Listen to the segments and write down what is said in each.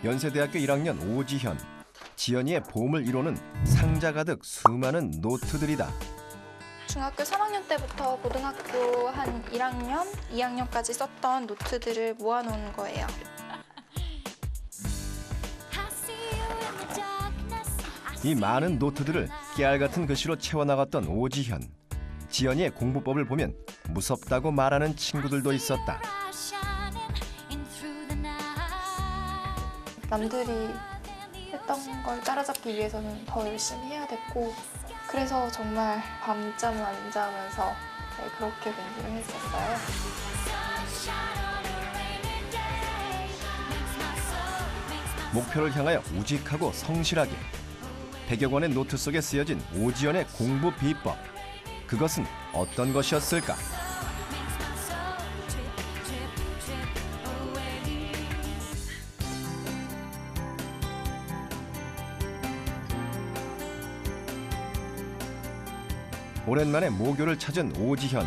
연세대학교 1학년 오지현. 지연이의 봄을 이루는 상자 가득 수많은 노트들이다. 중학교 3학년 때부터 고등학교 한 1학년, 2학년까지 썼던 노트들을 모아놓은 거예요. 이 많은 노트들을 깨알 같은 글씨로 채워나갔던 오지현. 지연이의 공부법을 보면 무섭다고 말하는 친구들도 있었다. 남들이 했던 걸 따라잡기 위해서는 더 열심히 해야 됐고, 그래서 정말 밤잠 안 자면서 그렇게 공부를 했었어요. 목표를 향하여 우직하고 성실하게. 100여 권의 노트 속에 쓰여진 오지연의 공부 비법. 그것은 어떤 것이었을까? 오랜만에 모교를 찾은 오지현.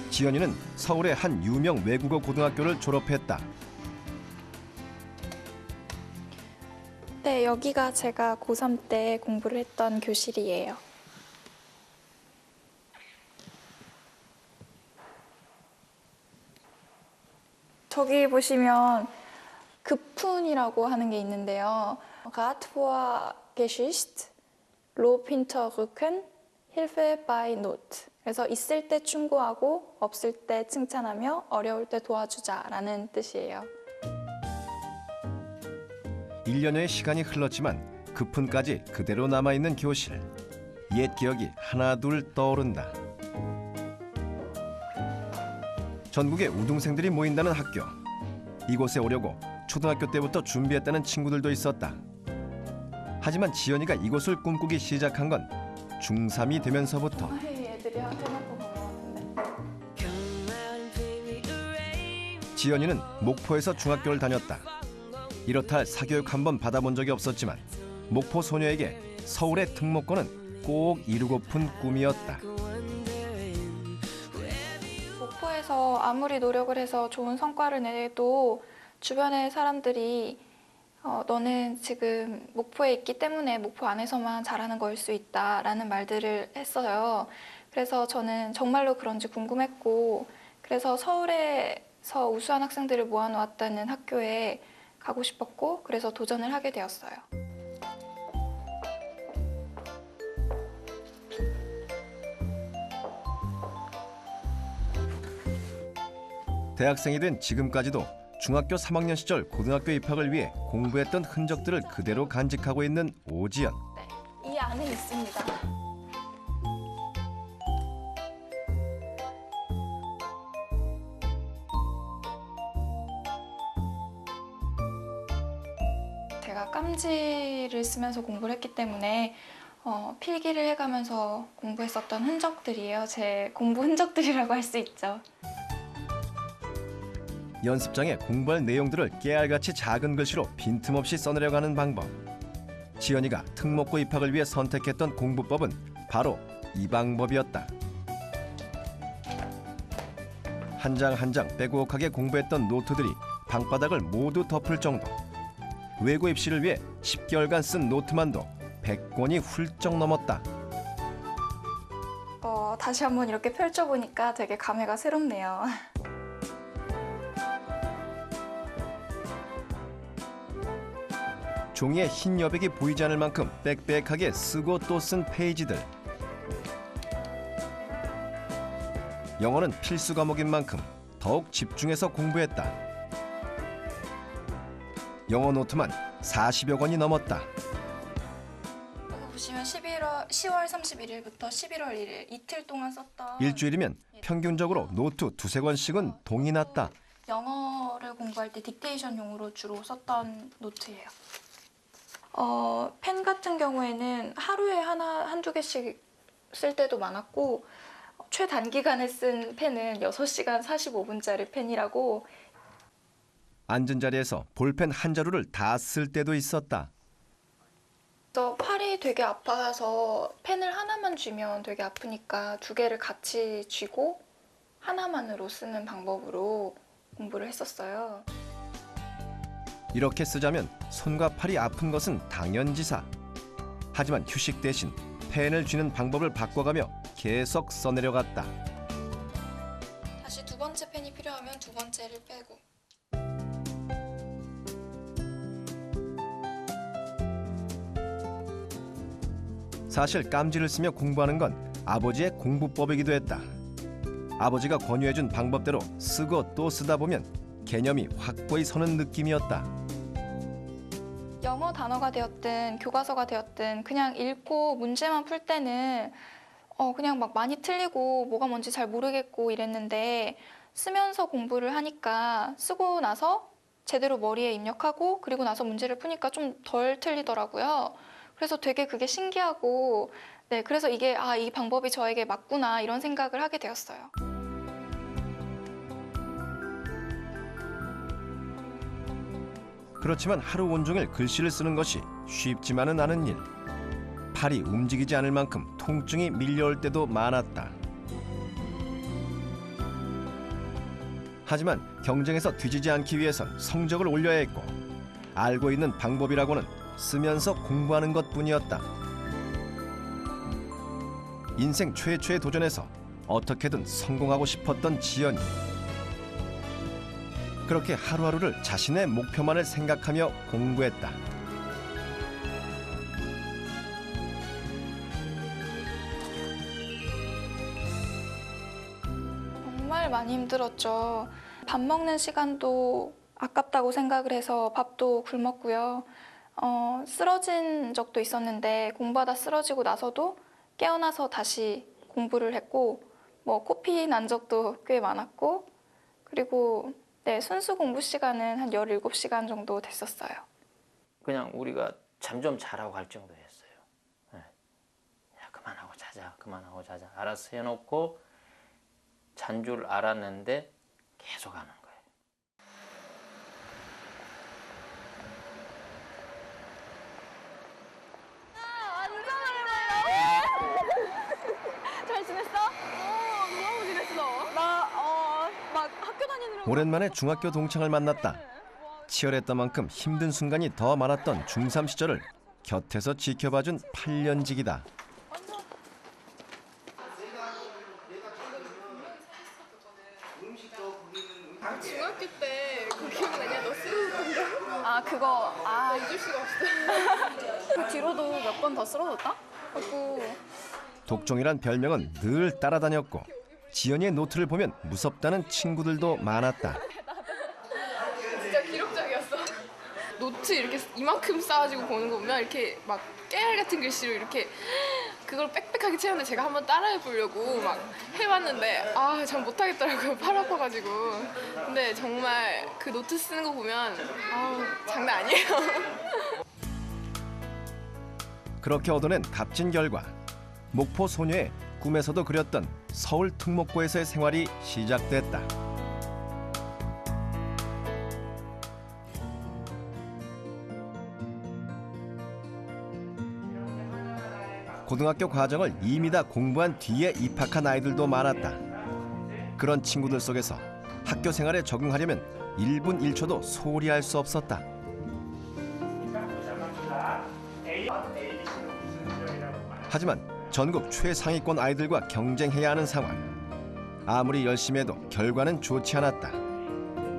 지연이는 서울의 한 유명 외국어 고등학교를 졸업했다. 네, 여기가 제가 고3 때 공부를 했던 교실이에요. 저기 보시면 급훈이라고 하는 게 있는데요. Rat vor Geschichte, Lob hinterrücken, Hilfe bei Not. 그래서 있을 때 충고하고 없을 때 칭찬하며 어려울 때 도와주자라는 뜻이에요. 1년여의 시간이 흘렀지만 급훈까지 그대로 남아있는 교실. 옛 기억이 하나둘 떠오른다. 전국의 우등생들이 모인다는 학교. 이곳에 오려고 초등학교 때부터 준비했다는 친구들도 있었다. 하지만 지연이가 이곳을 꿈꾸기 시작한 건 중3이 되면서부터. 애들이 해놓고 가면 지연이는 목포에서 중학교를 다녔다. 이렇다 할 사교육 한번 받아본 적이 없었지만 목포 소녀에게 서울의 특목고는 꼭 이루고픈 꿈이었다. 목포에서 아무리 노력을 해서 좋은 성과를 내도 주변의 사람들이 너는 지금 목포에 있기 때문에 목포 안에서만 잘하는 거일 수 있다라는 말들을 했어요. 그래서 저는 정말로 그런지 궁금했고, 그래서 서울에서 우수한 학생들을 모아놓았다는 학교에 가고 싶었고, 그래서 도전을 하게 되었어요. 대학생이 된 지금까지도 중학교 3학년 시절 고등학교 입학을 위해 공부했던 흔적들을 그대로 간직하고 있는 오지연. 네, 이 안에 있습니다. 제가 깜지를 쓰면서 공부를 했기 때문에 필기를 해가면서 공부했었던 흔적들이에요. 제 공부 흔적들이라고 할 수 있죠. 연습장에 공부할 내용들을 깨알같이 작은 글씨로 빈틈없이 써내려고 하는 방법. 지연이가 특목고 입학을 위해 선택했던 공부법은 바로 이 방법이었다. 한 장 한 장 빼곡하게 공부했던 노트들이 방바닥을 모두 덮을 정도. 외고 입시를 위해 10개월간 쓴 노트만도 100권이 훌쩍 넘었다. 다시 한번 이렇게 펼쳐보니까 되게 감회가 새롭네요. 종이에 흰 여백이 보이지 않을 만큼 빽빽하게 쓰고 또 쓴 페이지들. 영어는 필수 과목인 만큼 더욱 집중해서 공부했다. 영어 노트만 40여 권이 넘었다. 여기 보시면 10월 31일부터 11월 1일 이틀 동안 썼던 일주일이면 평균적으로 노트 두세 권씩은 동이 났다. 영어를 공부할 때 딕테이션용으로 주로 썼던 노트예요. 펜 같은 경우에는 하루에 한두 개씩 쓸 때도 많았고, 최단기간에 쓴 펜은 6시간 45분짜리 펜이라고. 앉은 자리에서 볼펜 한 자루를 다 쓸 때도 있었다. 그래서 팔이 되게 아파서 펜을 하나만 쥐면 되게 아프니까 두 개를 같이 쥐고 하나만으로 쓰는 방법으로 공부를 했었어요. 이렇게 쓰자면 손과 팔이 아픈 것은 당연지사. 하지만 휴식 대신 펜을 쥐는 방법을 바꿔가며 계속 써내려갔다. 다시 두 번째 펜이 필요하면 두 번째를 빼고. 사실 깜지를 쓰며 공부하는 건 아버지의 공부법이기도 했다. 아버지가 권유해준 방법대로 쓰고 또 쓰다 보면 개념이 확고히 서는 느낌이었다. 영어 단어가 되었든 교과서가 되었든 그냥 읽고 문제만 풀 때는 그냥 막 많이 틀리고 뭐가 뭔지 잘 모르겠고 이랬는데 쓰면서 공부를 하니까 쓰고 나서 제대로 머리에 입력하고 그리고 나서 문제를 푸니까 좀 덜 틀리더라고요. 그래서 되게 그게 신기하고 네, 그래서 이게 이 방법이 저에게 맞구나 이런 생각을 하게 되었어요. 그렇지만 하루 온종일 글씨를 쓰는 것이 쉽지만은 않은 일. 팔이 움직이지 않을 만큼 통증이 밀려올 때도 많았다. 하지만 경쟁에서 뒤지지 않기 위해선 성적을 올려야 했고 알고 있는 방법이라고는 쓰면서 공부하는 것뿐이었다. 인생 최초의 도전에서 어떻게든 성공하고 싶었던 지연이. 그렇게 하루하루를 자신의 목표만을 생각하며 공부했다. 정말 많이 힘들었죠. 밥 먹는 시간도 아깝다고 생각을 해서 밥도 굶었고요. 쓰러진 적도 있었는데 공부하다 쓰러지고 나서도 깨어나서 다시 공부를 했고 뭐 코피 난 적도 꽤 많았고 그리고 네, 순수 공부 시간은 한 17시간 정도 됐었어요. 그냥 우리가 잠 좀 자라고 할 정도였어요. 네. 야, 그만하고 자자, 그만하고 자자. 알아서 해놓고 잔 줄 알았는데 계속 하는 거예요. 잘 지냈어? 너무 지냈어. 막 학교 다니느라고. 오랜만에 중학교 동창을 만났다. 치열했던 만큼 힘든 순간이 더 많았던 중3 시절을 곁에서 지켜봐준 8년지기다. 중학교 때 그 기억나냐? 너 쓰러졌던 거? 그거 잊을 수가 없어. 그 뒤로도 몇 번 더 쓰러졌다? 그리고 독종이란 별명은 늘 따라다녔고 지연이의 노트를 보면 무섭다는 친구들도 많았다. 진짜 기록적이었어. 노트 이렇게 이만큼 쌓아지고 보는 거 보면 이렇게 막 깨알 같은 글씨로 이렇게 그걸 빽빽하게 채우는데 제가 한번 따라해 보려고 막 해봤는데 잘 못하겠더라고요. 팔 아파가지고. 근데 정말 그 노트 쓰는 거 보면 장난 아니에요. 그렇게 얻어낸 값진 결과 목포 소녀의 꿈에서도 그렸던 서울 특목고에서의 생활이 시작됐다. 고등학교 과정을 이미 다 공부한 뒤에 입학한 아이들도 많았다. 그런 친구들 속에서 학교 생활에 적응하려면 1분 1초도 소홀히 할 수 없었다. 하지만 전국 최상위권 아이들과 경쟁해야 하는 상황. 아무리 열심히 해도 결과는 좋지 않았다.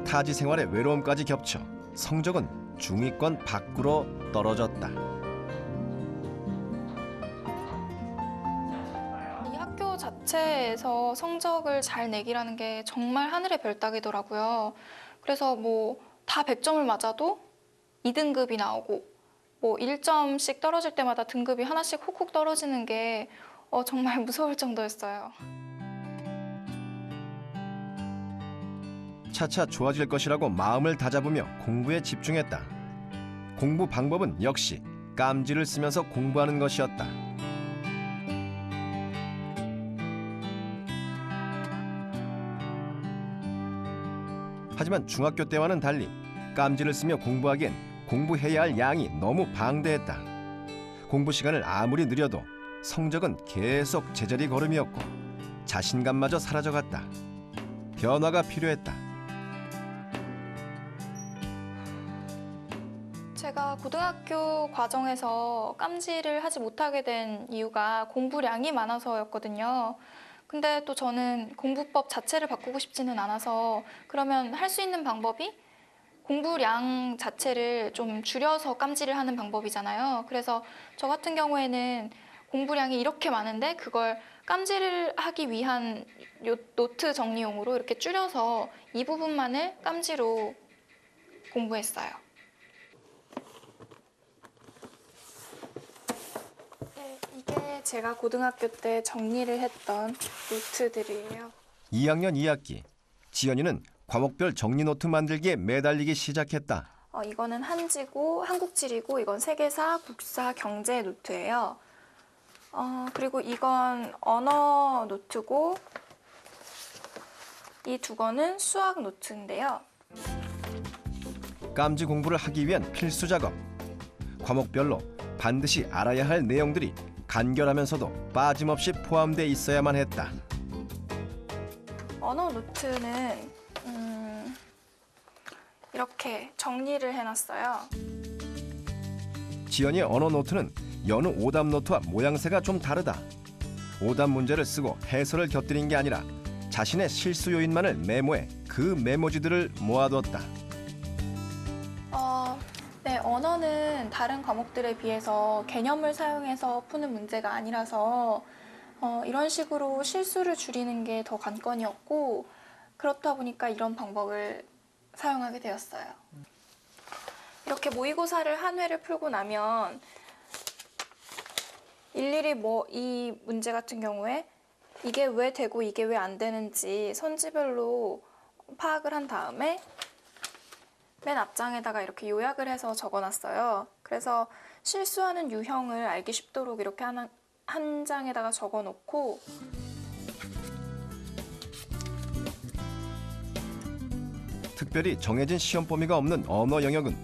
타지 생활의 외로움까지 겹쳐 성적은 중위권 밖으로 떨어졌다. 이 학교 자체에서 성적을 잘 내기라는 게 정말 하늘의 별 따기더라고요. 그래서 뭐 다 100점을 맞아도 2등급이 나오고 뭐 1점씩 떨어질 때마다 등급이 하나씩 훅훅 떨어지는 게 정말 무서울 정도였어요. 차차 좋아질 것이라고 마음을 다잡으며 공부에 집중했다. 공부 방법은 역시 깜지를 쓰면서 공부하는 것이었다. 하지만 중학교 때와는 달리 깜지를 쓰며 공부하기엔 공부해야 할 양이 너무 방대했다. 공부 시간을 아무리 느려도 성적은 계속 제자리 걸음이었고 자신감마저 사라져갔다. 변화가 필요했다. 제가 고등학교 과정에서 깜지를 하지 못하게 된 이유가 공부량이 많아서였거든요. 근데 또 저는 공부법 자체를 바꾸고 싶지는 않아서 그러면 할 수 있는 방법이 공부량 자체를 좀 줄여서 깜지를 하는 방법이잖아요. 그래서 저 같은 경우에는 공부량이 이렇게 많은데 그걸 깜지를 하기 위한 노트 정리용으로 이렇게 줄여서 이 부분만을 깜지로 공부했어요. 네, 이게 제가 고등학교 때 정리를 했던 노트들이에요. 2학년 2학기 지연이는 과목별 정리 노트 만들기에 매달리기 시작했다. 이거는 한지고 한국지리고 이건 세계사, 국사, 경제 노트예요. 그리고 이건 언어 노트고 이 두 권은 수학 노트인데요. 깜지 공부를 하기 위한 필수 작업. 과목별로 반드시 알아야 할 내용들이 간결하면서도 빠짐없이 포함돼 있어야만 했다. 언어 노트는 이렇게 정리를 해놨어요. 지연이의 언어 노트는 여느 오답 노트와 모양새가 좀 다르다. 오답 문제를 쓰고 해설을 곁들인 게 아니라 자신의 실수 요인만을 메모해 그 메모지들을 모아뒀다. 네, 언어는 다른 과목들에 비해서 개념을 사용해서 푸는 문제가 아니라서 이런 식으로 실수를 줄이는 게 더 관건이었고 그렇다 보니까 이런 방법을 사용하게 되었어요. 이렇게 모의고사를 한 회를 풀고 나면 일일이 이 문제 같은 경우에 이게 왜 되고 이게 왜 안 되는지 선지별로 파악을 한 다음에 맨 앞장에다가 이렇게 요약을 해서 적어놨어요. 그래서 실수하는 유형을 알기 쉽도록 이렇게 한 장에다가 적어놓고 특별히 정해진 시험 범위가 없는 언어 영역은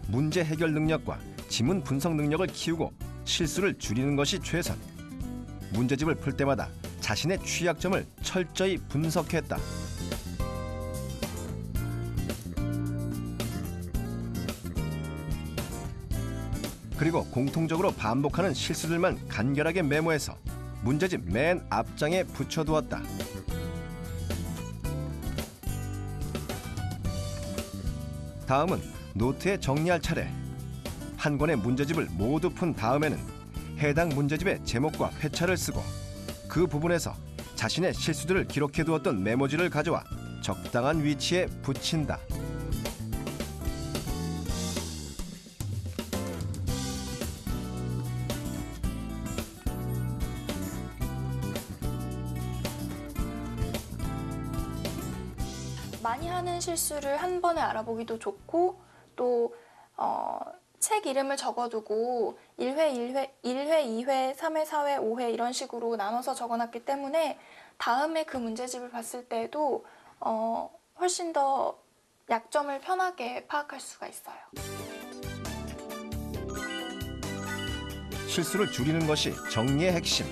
문제 해결 능력과 지문 분석 능력을 키우고 실수를 줄이는 것이 최선. 문제집을 풀 때마다 자신의 취약점을 철저히 분석했다. 그리고 공통적으로 반복하는 실수들만 간결하게 메모해서 문제집 맨 앞장에 붙여두었다. 다음은 노트에 정리할 차례. 한 권의 문제집을 모두 푼 다음에는 해당 문제집의 제목과 회차를 쓰고 그 부분에서 자신의 실수들을 기록해 두었던 메모지를 가져와 적당한 위치에 붙인다. 많이 하는 실수를 한 번에 알아보기도 좋고 또 책 이름을 적어두고 1회, 2회, 3회, 4회, 5회 이런 식으로 나눠서 적어놨기 때문에 다음에 그 문제집을 봤을 때에도 훨씬 더 약점을 편하게 파악할 수가 있어요. 실수를 줄이는 것이 정리의 핵심.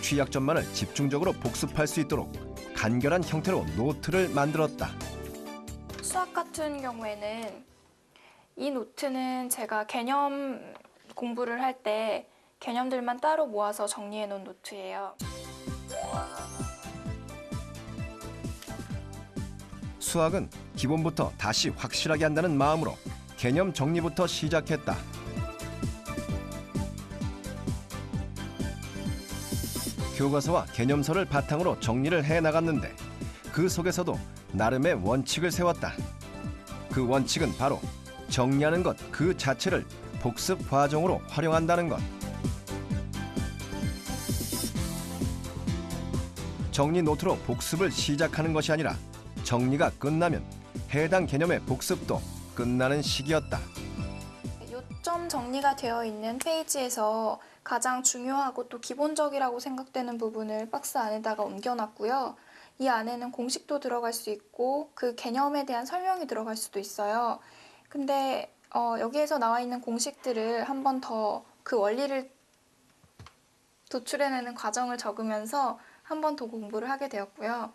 취약점만을 집중적으로 복습할 수 있도록 간결한 형태로 노트를 만들었다. 수학 같은 경우에는 이 노트는 제가 개념 공부를 할 때 개념들만 따로 모아서 정리해 놓은 노트예요. 수학은 기본부터 다시 확실하게 한다는 마음으로 개념 정리부터 시작했다. 교과서와 개념서를 바탕으로 정리를 해나갔는데 그 속에서도 나름의 원칙을 세웠다. 그 원칙은 바로 정리하는 것 그 자체를 복습 과정으로 활용한다는 것. 정리 노트로 복습을 시작하는 것이 아니라 정리가 끝나면 해당 개념의 복습도 끝나는 시기였다. 요점 정리가 되어 있는 페이지에서 가장 중요하고 또 기본적이라고 생각되는 부분을 박스 안에다가 옮겨놨고요. 이 안에는 공식도 들어갈 수 있고 그 개념에 대한 설명이 들어갈 수도 있어요. 근데 여기에서 나와 있는 공식들을 한 번 더 그 원리를 도출해내는 과정을 적으면서 한 번 더 공부를 하게 되었고요.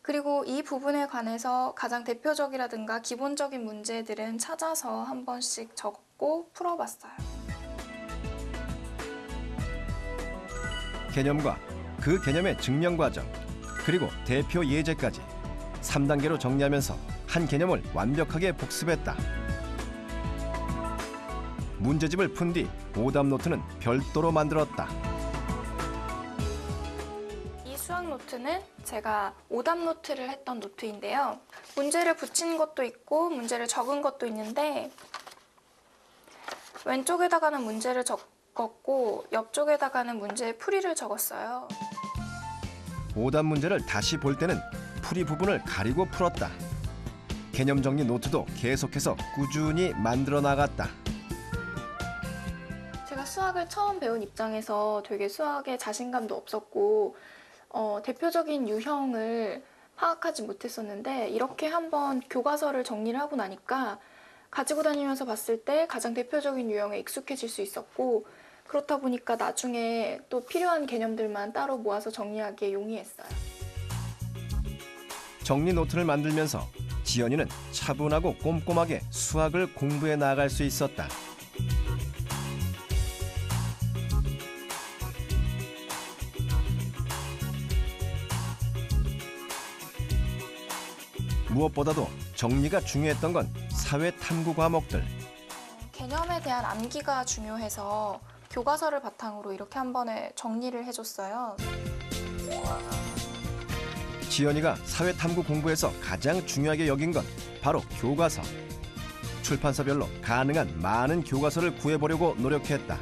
그리고 이 부분에 관해서 가장 대표적이라든가 기본적인 문제들은 찾아서 한 번씩 적고 풀어봤어요. 개념과 그 개념의 증명 과정, 그리고 대표 예제까지 3단계로 정리하면서 한 개념을 완벽하게 복습했다. 문제집을 푼 뒤 오답 노트는 별도로 만들었다. 이 수학 노트는 제가 오답 노트를 했던 노트인데요. 문제를 붙인 것도 있고 문제를 적은 것도 있는데 왼쪽에다가는 문제를 적었고 옆쪽에다가는 문제의 풀이를 적었어요. 오답 문제를 다시 볼 때는 풀이 부분을 가리고 풀었다. 개념 정리 노트도 계속해서 꾸준히 만들어 나갔다. 제가 수학을 처음 배운 입장에서 되게 수학에 자신감도 없었고 대표적인 유형을 파악하지 못했었는데 이렇게 한번 교과서를 정리를 하고 나니까 가지고 다니면서 봤을 때 가장 대표적인 유형에 익숙해질 수 있었고 그렇다 보니까 나중에 또 필요한 개념들만 따로 모아서 정리하기에 용이했어요. 정리 노트를 만들면서 지연이는 차분하고 꼼꼼하게 수학을 공부해 나갈 수 있었다. 무엇보다도 정리가 중요했던 건 사회 탐구 과목들. 개념에 대한 암기가 중요해서 교과서를 바탕으로 이렇게 한 번에 정리를 해줬어요. 지연이가 사회 탐구 공부에서 가장 중요하게 여긴 건 바로 교과서. 출판사별로 가능한 많은 교과서를 구해보려고 노력했다.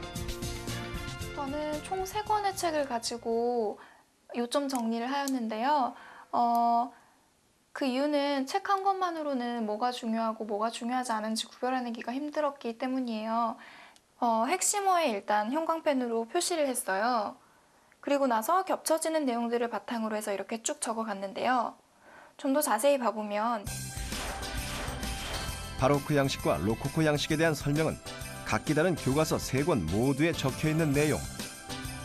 저는 총 3권의 책을 가지고 요점 정리를 하였는데요. 그 이유는 책 한 권만으로는 뭐가 중요하고 뭐가 중요하지 않은지 구별해내기가 힘들었기 때문이에요. 핵심어에 일단 형광펜으로 표시를 했어요. 그리고 나서 겹쳐지는 내용들을 바탕으로 해서 이렇게 쭉 적어갔는데요. 좀 더 자세히 봐보면 바로크 양식과 로코코 양식에 대한 설명은 각기 다른 교과서 3권 모두에 적혀있는 내용.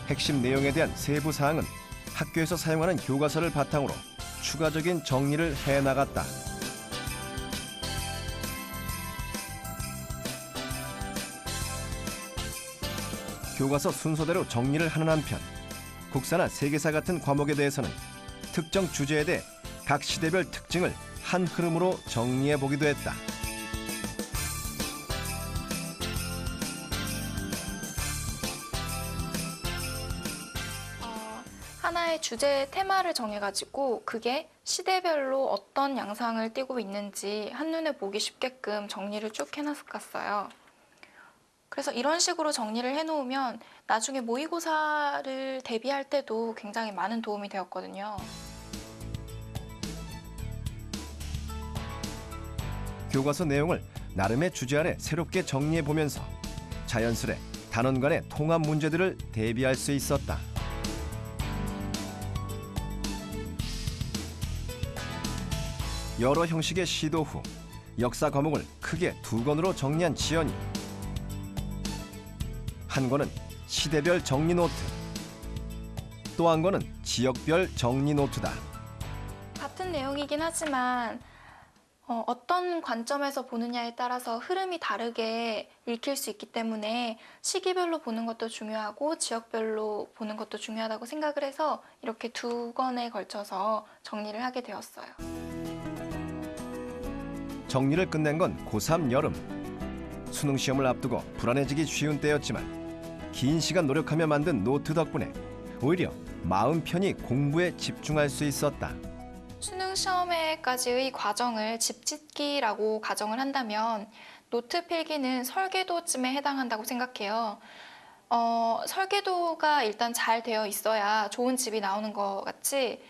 핵심 내용에 대한 세부 사항은 학교에서 사용하는 교과서를 바탕으로 추가적인 정리를 해나갔다. 교과서 순서대로 정리를 하는 한편 국사나 세계사 같은 과목에 대해서는 특정 주제에 대해 각 시대별 특징을 한 흐름으로 정리해 보기도 했다. 하나의 주제 테마를 정해가지고 그게 시대별로 어떤 양상을 띠고 있는지 한눈에 보기 쉽게끔 정리를 쭉 해놨었어요. 그래서 이런 식으로 정리를 해놓으면 나중에 모의고사를 대비할 때도 굉장히 많은 도움이 되었거든요. 교과서 내용을 나름의 주제 아래 새롭게 정리해 보면서 자연스레 단원 간의 통합 문제들을 대비할 수 있었다. 여러 형식의 시도 후 역사 과목을 크게 2권으로 정리한 지연이. 한 권은 시대별 정리 노트, 또 한 권은 지역별 정리 노트다. 같은 내용이긴 하지만 어떤 관점에서 보느냐에 따라서 흐름이 다르게 읽힐 수 있기 때문에 시기별로 보는 것도 중요하고 지역별로 보는 것도 중요하다고 생각을 해서 이렇게 2권에 걸쳐서 정리를 하게 되었어요. 정리를 끝낸 건 고3 여름. 수능 시험을 앞두고 불안해지기 쉬운 때였지만 긴 시간 노력하며 만든 노트 덕분에 오히려 마음 편히 공부에 집중할 수 있었다. 수능 시험에까지의 과정을 집짓기라고 가정을 한다면 노트 필기는 설계도쯤에 해당한다고 생각해요. 설계도가 일단 잘 되어 있어야 좋은 집이 나오는 것 같이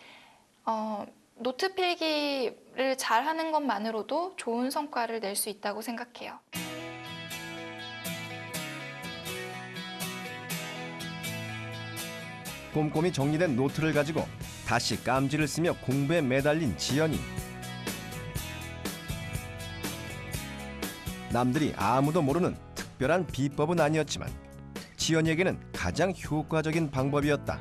노트 필기를 잘 하는 것만으로도 좋은 성과를 낼 수 있다고 생각해요. 꼼꼼히 정리된 노트를 가지고 다시 깜지를 쓰며 공부에 매달린 지연이. 남들이 아무도 모르는 특별한 비법은 아니었지만 지연이에게는 가장 효과적인 방법이었다.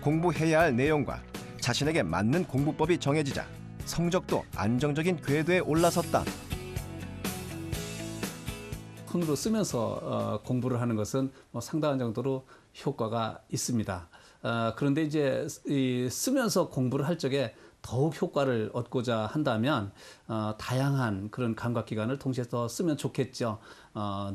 공부해야 할 내용과 자신에게 맞는 공부법이 정해지자 성적도 안정적인 궤도에 올라섰다. 손으로 쓰면서 공부를 하는 것은 상당한 정도로 효과가 있습니다. 그런데 이제 쓰면서 공부를 할 적에 더욱 효과를 얻고자 한다면 다양한 그런 감각기관을 동시에 더 쓰면 좋겠죠.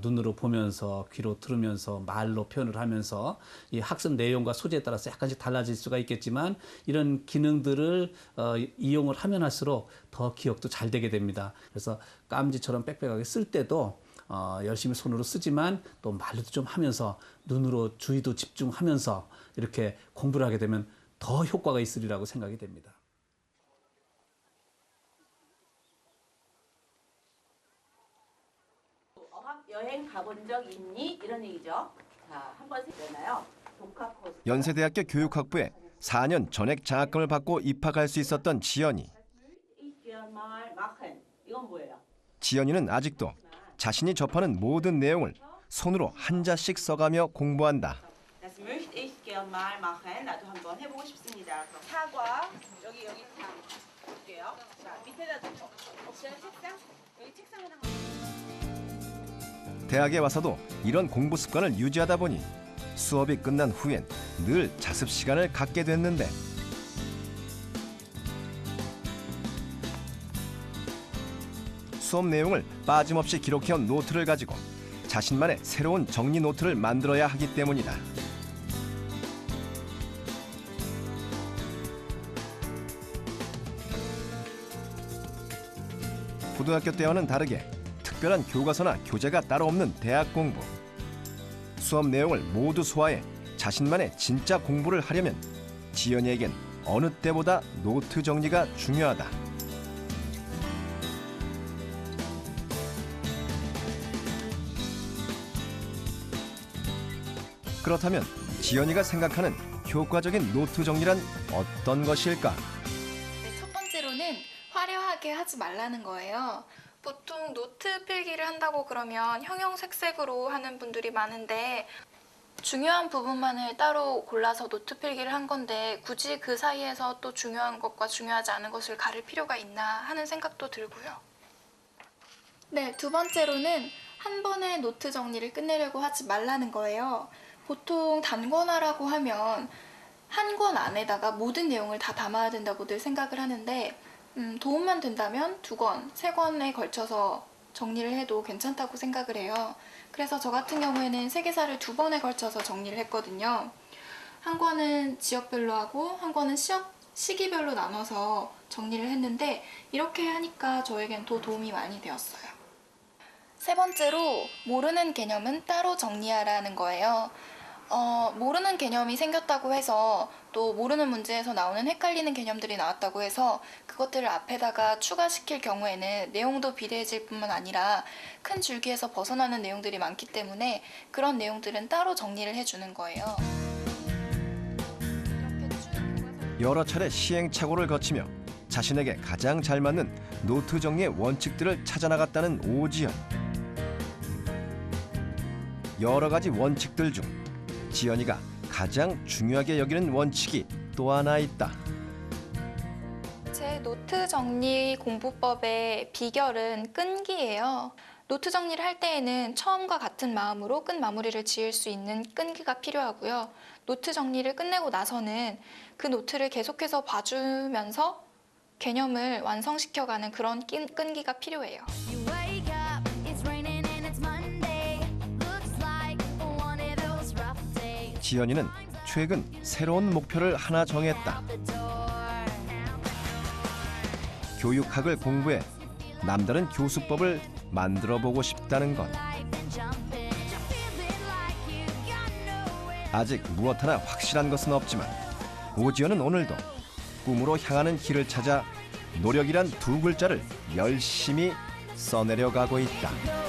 눈으로 보면서, 귀로 들으면서, 말로 표현을 하면서 이 학습 내용과 소재에 따라서 약간씩 달라질 수가 있겠지만 이런 기능들을 이용을 하면 할수록 더 기억도 잘 되게 됩니다. 그래서 깜지처럼 빽빽하게 쓸 때도 열심히 손으로 쓰지만 또 말로도 좀 하면서 눈으로 주의도 집중하면서 이렇게 공부를 하게 되면 더 효과가 있으리라고 생각이 됩니다. 어학 여행 가본 적 있니? 이런 얘기죠. 자, 한번 해보나요? 독학 코스. 연세대학교 교육학부에 4년 전액 장학금을 받고 입학할 수 있었던 지연이. 이건 뭐예요? 지연이는 아직도 자신이 접하는 모든 내용을 손으로 한자씩 써가며 공부한다. Das möchte ich gern mal machen. 나도 한번 해보고 싶습니다. 그럼 사과 여기 다 볼게요. 자, 밑에다 놓고 옵션 책상 여기 책상 하나. 대학에 와서도 이런 공부 습관을 유지하다 보니 수업이 끝난 후엔 늘 자습 시간을 갖게 됐는데 수업 내용을 빠짐없이 기록해온 노트를 가지고 자신만의 새로운 정리 노트를 만들어야 하기 때문이다. 고등학교 때와는 다르게 특별한 교과서나 교재가 따로 없는 대학 공부. 수업 내용을 모두 소화해 자신만의 진짜 공부를 하려면 지연이에겐 어느 때보다 노트 정리가 중요하다. 그렇다면 지연이가 생각하는 효과적인 노트 정리란 어떤 것일까? 네, 첫 번째로는 화려하게 하지 말라는 거예요. 보통 노트 필기를 한다고 그러면 형형색색으로 하는 분들이 많은데 중요한 부분만을 따로 골라서 노트 필기를 한 건데 굳이 그 사이에서 또 중요한 것과 중요하지 않은 것을 가릴 필요가 있나 하는 생각도 들고요. 네, 두 번째로는 한 번에 노트 정리를 끝내려고 하지 말라는 거예요. 보통 단권화라고 하면 한 권 안에다가 모든 내용을 다 담아야 된다고들 생각을 하는데 도움만 된다면 2권, 3권에 걸쳐서 정리를 해도 괜찮다고 생각을 해요. 그래서 저 같은 경우에는 세계사를 2번에 걸쳐서 정리를 했거든요. 한 권은 지역별로 하고 한 권은 시기별로 나눠서 정리를 했는데 이렇게 하니까 저에겐 더 도움이 많이 되었어요. 세 번째로 모르는 개념은 따로 정리하라는 거예요. 모르는 개념이 생겼다고 해서 또 모르는 문제에서 나오는 헷갈리는 개념들이 나왔다고 해서 그것들을 앞에다가 추가시킬 경우에는 내용도 비례해질 뿐만 아니라 큰 줄기에서 벗어나는 내용들이 많기 때문에 그런 내용들은 따로 정리를 해주는 거예요. 여러 차례 시행착오를 거치며 자신에게 가장 잘 맞는 노트 정리의 원칙들을 찾아나갔다는 오지연. 여러 가지 원칙들 중 지연이가 가장 중요하게 여기는 원칙이 또 하나 있다. 제 노트 정리 공부법의 비결은 끈기예요. 노트 정리를 할 때에는 처음과 같은 마음으로 끝 마무리를 지을 수 있는 끈기가 필요하고요. 노트 정리를 끝내고 나서는 그 노트를 계속해서 봐주면서 개념을 완성시켜가는 그런 끈기가 필요해요. 지연이는 최근 새로운 목표를 하나 정했다. 교육학을 공부해 남다른 교수법을 만들어보고 싶다는 것. 아직 무엇 하나 확실한 것은 없지만 오지연은 오늘도 꿈으로 향하는 길을 찾아 노력이란 2글자를 열심히 써내려가고 있다.